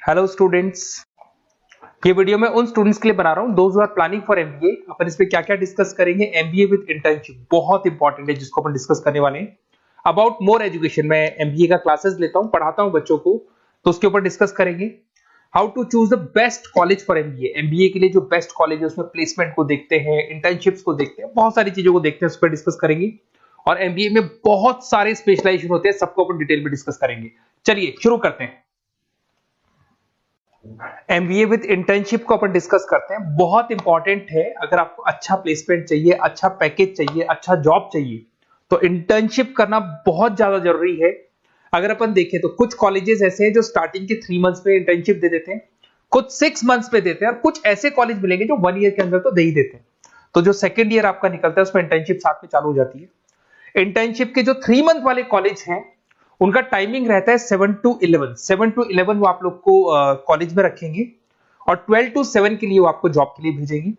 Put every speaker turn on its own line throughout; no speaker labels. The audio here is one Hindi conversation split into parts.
हेलो स्टूडेंट्स, ये वीडियो मैं उन स्टूडेंट्स के लिए बना रहा हूँ those who are planning for MBA. अपन इस पे क्या क्या डिस्कस करेंगे। एमबीए विद इंटर्नशिप बहुत इंपॉर्टेंट है जिसको अपन डिस्कस करने वाले हैं। अबाउट मोर एजुकेशन, मैं एमबीए का क्लासेस लेता हूँ, पढ़ाता हूँ बच्चों को, तो उसके ऊपर डिस्कस करेंगे। How to choose the best college for MBA. MBA के लिए जो बेस्ट कॉलेज है उसमें प्लेसमेंट को देखते हैं, इंटर्नशिप्स को देखते हैं, बहुत सारी चीजों को देखते हैं, उस पर डिस्कस करेंगे। और एमबीए में बहुत सारे स्पेशलाइजेशन होते हैं, सबको अपन डिटेल में डिस्कस करेंगे। चलिए शुरू करते हैं। एमबीए विद इंटर्नशिप को अपन डिस्कस करते हैं। बहुत इंपॉर्टेंट है, अगर आपको अच्छा प्लेसमेंट चाहिए, अच्छा पैकेज चाहिए, अच्छा जॉब चाहिए, तो इंटर्नशिप करना बहुत ज्यादा जरूरी है। अगर अपन देखें तो कुछ कॉलेजेस ऐसे हैं जो स्टार्टिंग के 3 मंथ्स पे इंटर्नशिप दे देते हैं, कुछ 6 मंथ्स पे देते हैं, और कुछ ऐसे कॉलेज मिलेंगे जो 1 ईयर के अंदर तो दे ही देते हैं। तो जो सेकेंड ईयर आपका निकलता है उसमें इंटर्नशिप साथ में चालू हो जाती है। इंटर्नशिप के जो 3 मंथ वाले कॉलेज हैं उनका टाइमिंग रहता है 7 to 11। 7 to 11 वो आप लोग को कॉलेज में रखेंगे, और 12 to 7 के लिए वो आपको जॉब के लिए भेजेंगी।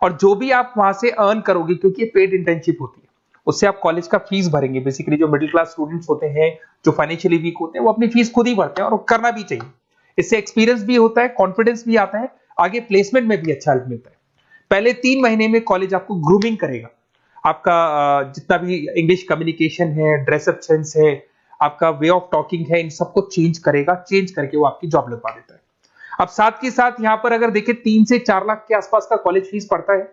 और जो भी आप वहां से अर्न करोगे, क्योंकि ये पेड इंटर्नशिप होती है, उससे आप कॉलेज का फीस भरेंगे। बेसिकली जो मिडिल क्लास स्टूडेंट्स होते हैं, जो फाइनेंशियली वीक होते हैं, वो अपनी फीस खुद ही भरते हैं, और करना भी चाहिए। इससे एक्सपीरियंस भी होता है, कॉन्फिडेंस भी आता है, आगे प्लेसमेंट में भी अच्छा हेल्प मिलता है। पहले 3 महीने में कॉलेज आपको ग्रूमिंग करेगा। आपका जितना भी इंग्लिश कम्युनिकेशन है, ड्रेसअप सेंस है, आपका वे ऑफ टॉकिंग है, इन सबको चेंज करेगा। चेंज करके वो आपकी जॉब लगवा देता है। अब साथ के साथ यहां पर अगर देखें 3 से 4 लाख के आसपास का कॉलेज फीस पड़ता है,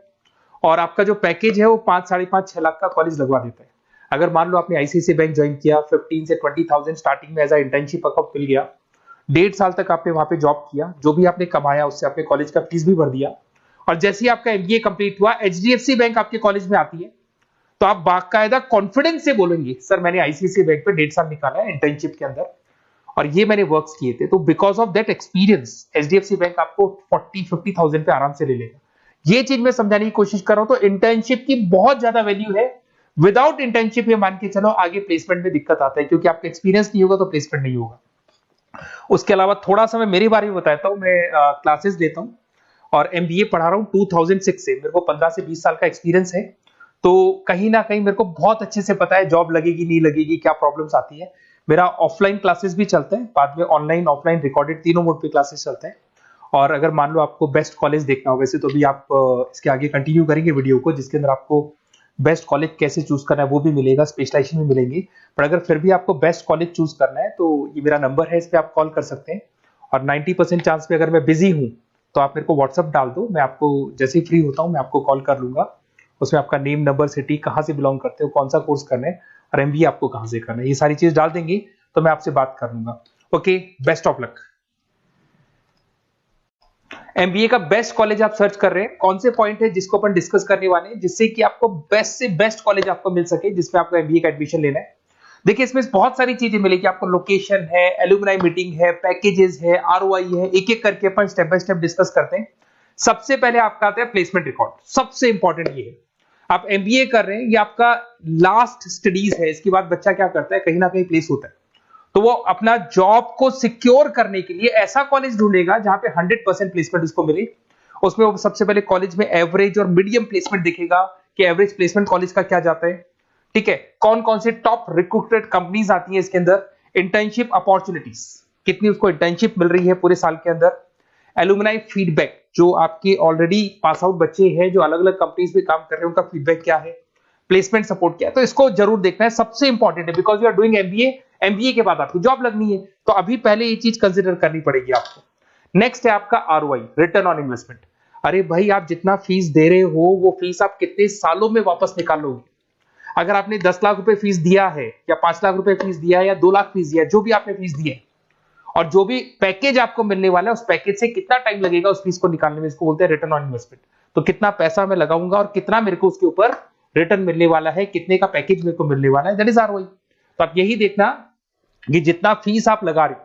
और आपका जो पैकेज है वो 5, 5.5, 6 लाख का कॉलेज लगवा देता है। अगर मान लो आपने आईसीआईसीआई बैंक ज्वाइन किया, 15 से 20,000 स्टार्टिंग में एज अ इंटर्नशिप अकाउंट मिल गया, 1.5 साल तक आपने वहां पे जॉब किया, जो भी आपने कमाया उससे आपने कॉलेज का फीस भी भर दिया, और जैसे ही आपका एमबीए कंप्लीट हुआ, एचडीएफसी बैंक आपके कॉलेज में आती है, तो आप बाकायदा कॉन्फिडेंस से बोलेंगे, सर मैंने आईसीआईसीआई बैंक पे 1.5 साल निकाला है इंटर्नशिप के अंदर, और ये मैंने वर्क्स किए थे, तो because of that experience HDFC bank आपको 40-50,000 पे आराम से ले लेगा। ये चीज मैं समझाने की कोशिश कर रहा हूं। तो इंटर्नशिप की बहुत ज्यादा वैल्यू है। विदाउट इंटर्नशिप ये मान के चलो आगे प्लेसमेंट में दिक्कत आता है, क्योंकि आपका एक्सपीरियंस नहीं होगा तो प्लेसमेंट नहीं होगा। उसके अलावा थोड़ा सा मैं मेरे बारे में बताता हूँ। मैं क्लासेस लेता हूँ और एमबीए पढ़ा रहा हूँ 2006 से। मेरे को 15 से 20 साल का एक्सपीरियंस है, तो कहीं ना कहीं मेरे को बहुत अच्छे से पता है जॉब लगेगी नहीं लगेगी, क्या प्रॉब्लम्स आती है। मेरा ऑफलाइन क्लासेस भी चलता है, बाद में ऑनलाइन ऑफलाइन रिकॉर्डेड तीनों मोड पे क्लासेस चलते हैं। और अगर मान लो आपको बेस्ट कॉलेज देखना हो, वैसे तो भी आप इसके आगे कंटिन्यू करेंगे वीडियो को, जिसके अंदर आपको बेस्ट कॉलेज कैसे चूज करना है वो भी मिलेगा, स्पेशलाइजेशन भी मिलेंगे। पर अगर फिर भी आपको बेस्ट कॉलेज चूज करना है तो ये मेरा नंबर है, इस पर आप कॉल कर सकते हैं। और 90% चांस पे अगर मैं बिजी हूँ तो आप मेरे को व्हाट्सअप डाल दो, मैं आपको जैसे ही फ्री होता हूँ मैं आपको कॉल कर लूंगा। उसमें आपका नेम, नंबर, सिटी, कहाँ से बिलोंग करते हो, कौन सा कोर्स करना है, और एमबीए आपको कहाँ से करना है, ये सारी चीज डाल देंगे तो मैं आपसे बात कर लूंगा। Okay, best of luck. MBA का बेस्ट कॉलेज आप सर्च कर रहे हैं, कौन से पॉइंट है जिसको अपन डिस्कस करने वाले हैं, जिससे कि आपको बेस्ट से बेस्ट कॉलेज आपको मिल सके जिसमें आपको एमबीए का एडमिशन लेना है। देखिए इसमें बहुत सारी चीजें मिलेगी आपको। लोकेशन है, एलुमनाई मीटिंग है, पैकेजेस है, आरओआई है, एक एक करके अपन स्टेप बाय स्टेप डिस्कस करते हैं। सबसे पहले आपका आता है प्लेसमेंट रिकॉर्ड। सबसे इंपॉर्टेंट ये है, आप एमबीए कर रहे हैं, ये आपका लास्ट स्टडीज है। इसके बाद बच्चा क्या करता है, कहीं ना कहीं प्लेस होता है, तो वो अपना जॉब को सिक्योर करने के लिए ऐसा कॉलेज ढूंढेगा जहां पे 100% प्लेसमेंट उसको मिले। उसमें वो सबसे पहले कॉलेज में एवरेज और मीडियम प्लेसमेंट दिखेगा कि एवरेज प्लेसमेंट कॉलेज का क्या जाता है। ठीक है, कौन कौन से टॉप रिक्रूटेड कंपनीज आती हैं इसके अंदर, इंटर्नशिप अपॉर्चुनिटीज कितनी उसको इंटर्नशिप मिल रही है पूरे साल के अंदर, एलुमनाई फीडबैक, जो आपके ऑलरेडी पास आउट बच्चे हैं जो अलग अलग कंपनीज में काम कर रहे हैं उनका फीडबैक क्या है, प्लेसमेंट सपोर्ट क्या है। तो इसको जरूर देखना है, सबसे इंपॉर्टेंट है, because you are doing MBA. MBA के बाद आपकी जॉब लगनी है, तो अभी पहले ये चीज कंसिडर करनी पड़ेगी आपको। नेक्स्ट है आपका आरओआई, रिटर्न ऑन इन्वेस्टमेंट। अरे भाई, आप जितना फीस दे रहे हो वो फीस आप कितने सालों में वापस निकालोगे। अगर आपने 10 लाख रुपए फीस दिया है, या 5 लाख रुपए फीस दिया है, या 2 लाख फीस दिया है, जो भी आपने फीस दी है, और जो भी पैकेज आपको मिलने वाला है उस पैकेज से कितना टाइम लगेगा उस फीस को निकालने में, इसको बोलते हैं रिटर्न ऑन इन्वेस्टमेंट। तो कितना पैसा मैं लगाऊंगा और कितना मेरे को उसके ऊपर रिटर्न मिलने वाला है, कितने का पैकेज मेरे को मिलने वाला है, दैट इज आरओआई। तो आप यही देखना कि जितना फीस आप लगा रहे हो,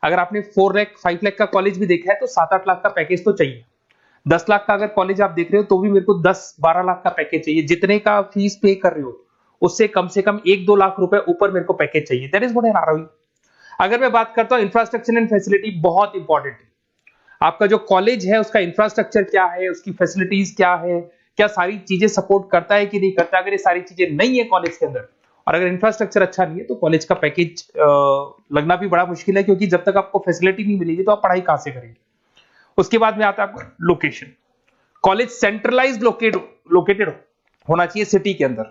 अगर आपने 4 लाख 5 लाख का कॉलेज भी देखा है तो 7-8 लाख का पैकेज तो चाहिए। 10 लाख का अगर कॉलेज आप देख रहे हो तो भी मेरे को 10-12 लाख का पैकेज चाहिए। जितने का फीस पे कर रहे हो उससे कम से कम 1-2 लाख रुपए ऊपर मेरे को पैकेज चाहिए, that is what an ROI. अगर मैं बात करता हूं इंफ्रास्ट्रक्चर एंड फैसिलिटी, बहुत इंपॉर्टेंट है। आपका जो कॉलेज है उसका इंफ्रास्ट्रक्चर क्या है, उसकी फैसिलिटीज क्या है, क्या सारी चीजें सपोर्ट करता है कि नहीं करता। अगर ये सारी चीजें नहीं है कॉलेज के अंदर और अगर इंफ्रास्ट्रक्चर अच्छा नहीं है तो कॉलेज का पैकेज लगना भी बड़ा मुश्किल है, क्योंकि जब तक आपको फैसिलिटी नहीं मिलेगी तो आप पढ़ाई कहां से करेंगे। उसके बाद में आता है आपका लोकेशन। कॉलेज सेंट्रलाइज लोकेटेड होना चाहिए सिटी के अंदर।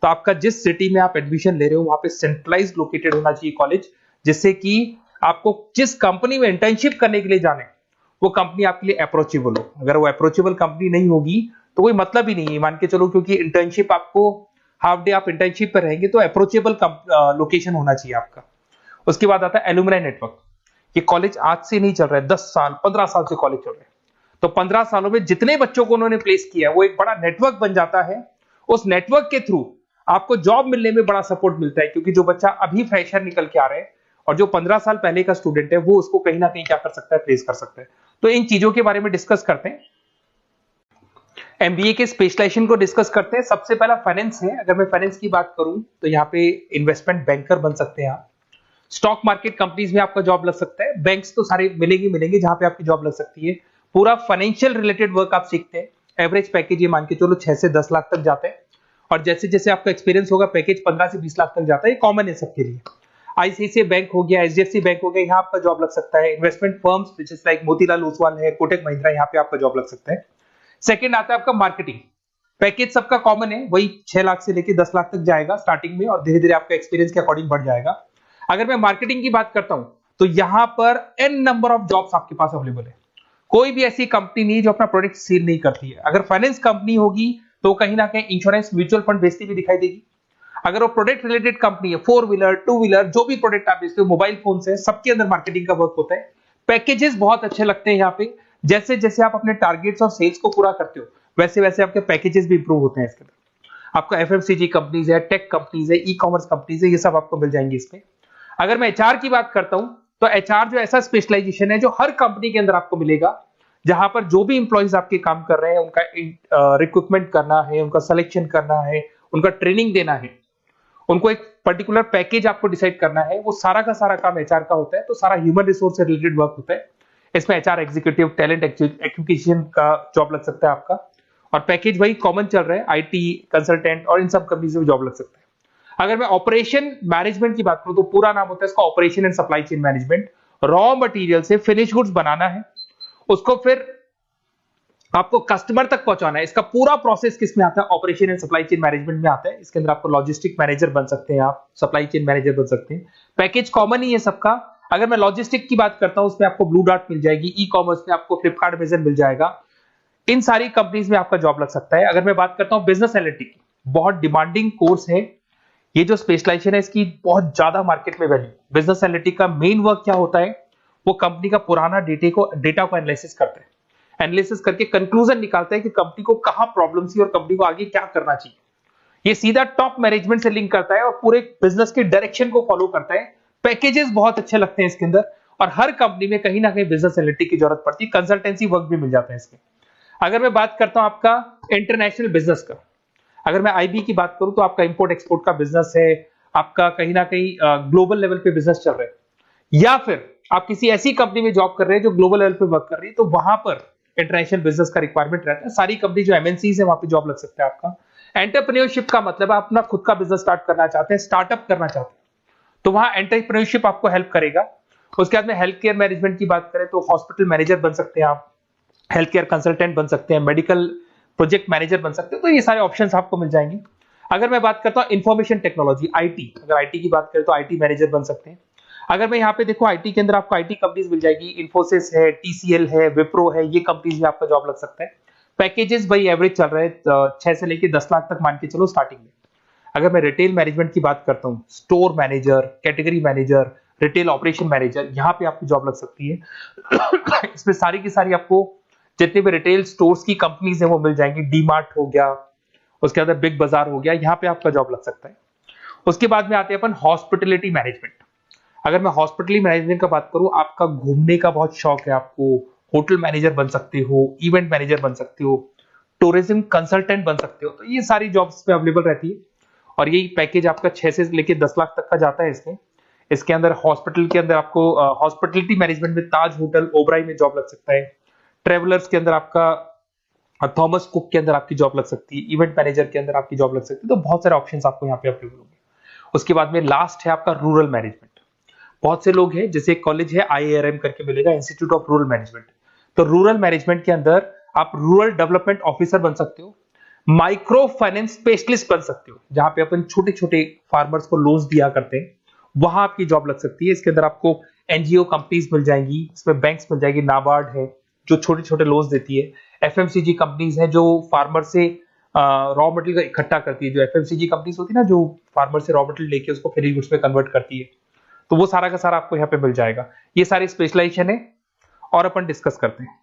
तो आपका जिस सिटी में आप एडमिशन ले रहे हो वहां पे सेंट्रलाइज लोकेटेड होना चाहिए कॉलेज, जिससे कि आपको जिस कंपनी में इंटर्नशिप करने के लिए जाने वो कंपनी आपके लिए अप्रोचेबल हो। अगर वो अप्रोचेबल कंपनी नहीं होगी तो कोई मतलब ही नहीं है, मान के चलो, क्योंकि इंटर्नशिप आपको हाफ डे आप इंटर्नशिप पर रहेंगे तो अप्रोचेबल लोकेशन होना चाहिए आपका। उसके बाद आता है एलुमनाई नेटवर्क। ये कॉलेज आज से नहीं चल रहा है, 10 साल 15 साल से कॉलेज चल रहा है। तो 15 सालों में जितने बच्चों को उन्होंने प्लेस किया है वो एक बड़ा नेटवर्क बन जाता है। उस नेटवर्क के थ्रू आपको जॉब मिलने में बड़ा सपोर्ट मिलता है, क्योंकि जो बच्चा अभी फ्रेशर निकल के आ रहे हैं और जो 15 साल पहले का स्टूडेंट है वो उसको कहीं ना कहीं क्या कर सकता है, प्लेस कर सकता है। तो इन चीजों के बारे में डिस्कस करते हैं। एमबीए के स्पेशलाइजेशन को डिस्कस करते हैं। सबसे पहला फाइनेंस है। अगर मैं फाइनेंस की बात करूं तो यहाँ पे इन्वेस्टमेंट बैंकर बन सकते हैं आप। स्टॉक मार्केट कंपनीज में आपका जॉब लग सकता है। बैंक्स तो सारे मिलेंगे जहां पे आपकी जॉब लग सकती है। पूरा फाइनेंशियल रिलेटेड वर्क आप सीखते हैं। एवरेज पैकेज ये मान के चलो 6 से 10 लाख तक जाते हैं, और जैसे जैसे आपका एक्सपीरियंस होगा पैकेज 15 से 20 लाख तक जाता है। ये कॉमन है सबके लिए। आईसीआईसीआई बैंक हो गया, एचडीएफसी बैंक हो गया, यहाँ आपका जॉब लग सकता है। Investment firms which is like Motilal Oswal है, कोटक महिंद्रा, यहाँ पे आपका जॉब लग सकता है। सेकंड आता है आपका मार्केटिंग। पैकेज सबका कॉमन है, वही 6 लाख से लेकर 10 लाख तक जाएगा स्टार्टिंग में, और धीरे धीरे आपका एक्सपीरियंस के अकॉर्डिंग बढ़ जाएगा। अगर मैं मार्केटिंग की बात करता हूं तो यहां पर एन नंबर ऑफ जॉब्स आपके पास अवेलेबल है। कोई भी ऐसी कंपनी नहीं जो अपना प्रोडक्ट सेल नहीं करती है। अगर फाइनेंस कंपनी होगी तो कहीं ना कहीं इंश्योरेंस म्यूचुअल फंड बेचती भी दिखाई देगी। अगर वो प्रोडक्ट रिलेटेड कंपनी है, 4 व्हीलर 2 व्हीलर जो भी प्रोडक्ट आप बेचते हो, मोबाइल फोन से, सबके अंदर मार्केटिंग का वर्क होता है। पैकेजेस बहुत अच्छे लगते हैं यहाँ पे। जैसे जैसे आप अपने टारगेट्स और सेल्स को पूरा करते हो वैसे वैसे आपके पैकेजेस भी इंप्रूव होते हैं। इसके अंदर आपका एफएमसीजी कंपनीज है, टेक कंपनीज है, ई कॉमर्स कंपनीज है, ये सब आपको मिल जाएंगे इसमें। अगर मैं एचआर की बात करता हूं तो एचआर जो ऐसा स्पेशलाइजेशन है जो हर कंपनी के अंदर आपको मिलेगा, जहां पर जो भी इंप्लॉइज आपके काम कर रहे हैं उनका रिक्रूटमेंट करना है, उनका सिलेक्शन करना है, उनका ट्रेनिंग देना है, उनको एक पर्टिकुलर पैकेज आपको डिसाइड करना है, वो सारा का सारा काम एचआर का होता है। तो सारा ह्यूमन रिसोर्स से रिलेटेड वर्क होता है। इसमें एचआर एग्जीक्यूटिव, टैलेंट एक्विजिशन का जॉब लग सकता है आपका, और पैकेज वही कॉमन चल रहा है, आईटी कंसल्टेंट और इन सब कंपनीज में जॉब लग सकता है। अगर मैं ऑपरेशन मैनेजमेंट की बात करूं तो पूरा नाम होता है इसका operation and supply chain management. Raw material से फिनिश गुड्स बनाना है, उसको फिर आपको कस्टमर तक पहुंचाना है। इसका पूरा प्रोसेस किस में आता है, operation and supply chain management में आता है। इसके अंदर आपको लॉजिस्टिक मैनेजर बन सकते हैं, आप सप्लाई चेन मैनेजर बन सकते हैं। पैकेज कॉमन ही है सबका। अगर मैं लॉजिस्टिक की बात करता हूं उसमें आपको ब्लू डार्ट मिल जाएगी, ई कॉमर्स में आपको फ्लिपकार्ट अमेज़न मिल जाएगा। इन सारी कंपनीज में आपका जॉब लग सकता है। अगर मैं बात करता हूं बिजनेस एनालिटिक्स, बहुत डिमांडिंग कोर्स है ये जो स्पेशलाइजेशन है, इसकी बहुत ज्यादा मार्केट में वैल्यू। बिजनेस एनालिटिक्स का मेन वर्क क्या होता है, वो कंपनी का पुराना डेटा को एनालिसिस करते हैं। एनालिसिस करके कंक्लूजन निकालता है कि कंपनी को कहां प्रॉब्लम थी और कंपनी को आगे क्या करना चाहिए। ये सीधा टॉप मैनेजमेंट से लिंक करता है और पूरे बिजनेस के डायरेक्शन को फॉलो करता है। पैकेजेस बहुत अच्छे लगते हैं इसके अंदर, और हर कंपनी में कहीं ना कहीं बिजनेस एनालिटिक्स की जरूरत पड़ती है। कंसल्टेंसी वर्क भी मिल जाता है इसमें। अगर मैं बात करता हूं आपका इंटरनेशनल बिजनेस का, अगर मैं आईबी की बात करूं तो आपका इंपोर्ट एक्सपोर्ट का बिजनेस है, आपका कहीं ना कहीं ग्लोबल लेवल पे बिजनेस चल रहा है, या फिर आप किसी ऐसी कंपनी में जॉब कर रहे हैं जो ग्लोबल लेवल पे वर्क कर रही है, तो वहां पर इंटरनेशनल बिजनेस का रिक्वायरमेंट रहता है। सारी कंपनी जो एमएनसीज है वहां पे जॉब लग सकता है आपका। एंटरप्रेन्योरशिप का मतलब आप अपना खुद का बिजनेस स्टार्ट करना चाहते हैं, स्टार्टअप करना चाहते हैं, तो वहां एंटरप्रेन्योरशिप आपको हेल्प करेगा। उसके बाद में हेल्थ केयर मैनेजमेंट की बात करें तो हॉस्पिटल मैनेजर बन सकते हैं आप, हेल्थ केयर कंसल्टेंट बन सकते हैं, मेडिकल प्रोजेक्ट मैनेजर बन सकते हैं। तो ये सारे ऑप्शंस आपको मिल जाएंगे। अगर मैं बात करता हूं इंफॉर्मेशन टेक्नोलॉजी, आईटी, अगर आईटी की बात करें तो आईटी मैनेजर बन सकते हैं। अगर मैं यहाँ पे देखो आईटी के अंदर आपको आईटी कंपनीज मिल जाएगी, इन्फोसिस है, टीसीएल है, विप्रो है, ये कंपनीज में आपका जॉब लग सकता है। पैकेजेस भाई एवरेज चल रहे हैं 6 से लेकर 10 लाख तक मान के चलो स्टार्टिंग में। अगर मैं रिटेल मैनेजमेंट की बात करता हूँ, store manager, category manager, retail operation manager, यहाँ पे आपकी जॉब लग सकती है। इसमें सारी की सारी आपको जितने भी रिटेल स्टोर्स की कंपनीज है वो मिल जाएंगी। डीमार्ट हो गया, उसके बाद बिग बाजार हो गया, यहाँ पे आपका जॉब लग सकता है। उसके बाद में आते हैं अपन हॉस्पिटलिटी मैनेजमेंट। अगर मैं हॉस्पिटलिटी मैनेजमेंट का बात करूं, आपका घूमने का बहुत शौक है, आपको होटल मैनेजर बन सकते हो, इवेंट मैनेजर बन सकते हो, टूरिज्म कंसल्टेंट बन सकते हो, तो ये सारी जॉब्स पे अवेलेबल रहती है। और यही पैकेज आपका 6 से लेकर 10 लाख तक का जाता है इसमें। इसके अंदर हॉस्पिटल के अंदर आपको हॉस्पिटलिटी मैनेजमेंट में ताज होटल, ओबराई में जॉब लग सकता है। ट्रेवलर्स के अंदर आपका थॉमस कुक के अंदर आपकी जॉब लग सकती है। इवेंट मैनेजर के अंदर आपकी जॉब लग सकती है। तो बहुत सारे ऑप्शंस आपको यहाँ पे अवेलेबल होंगे। उसके बाद में लास्ट है आपका रूरल मैनेजमेंट। बहुत से लोग हैं, जैसे एक कॉलेज है IIRM करके मिलेगा, इंस्टीट्यूट ऑफ रूरल मैनेजमेंट। तो रूरल मैनेजमेंट के अंदर आप रूरल डेवलपमेंट ऑफिसर बन सकते हो, माइक्रो फाइनेंस स्पेशलिस्ट बन सकते हो, जहां पे अपन छोटे छोटे फार्मर्स को लोन्स दिया करते हैं, वहां आपकी जॉब लग सकती है। इसके अंदर आपको एनजीओ कंपनीज मिल जाएंगी, इसमें बैंक्स मिल जाएगी, नाबार्ड है जो छोटे छोटे लोन्स देती है, एफएमसीजी कंपनीज है जो फार्मर से रॉ मटेरियल का इकट्ठा करती है। जो एफएमसीजी कंपनीज होती है ना, जो फार्मर से रॉ मटेरियल लेके उसको फिर गुड्स में कन्वर्ट करती है, तो वो सारा का सारा आपको यहाँ पे मिल जाएगा। ये सारी स्पेशलाइजेशन है और अपन डिस्कस करते हैं।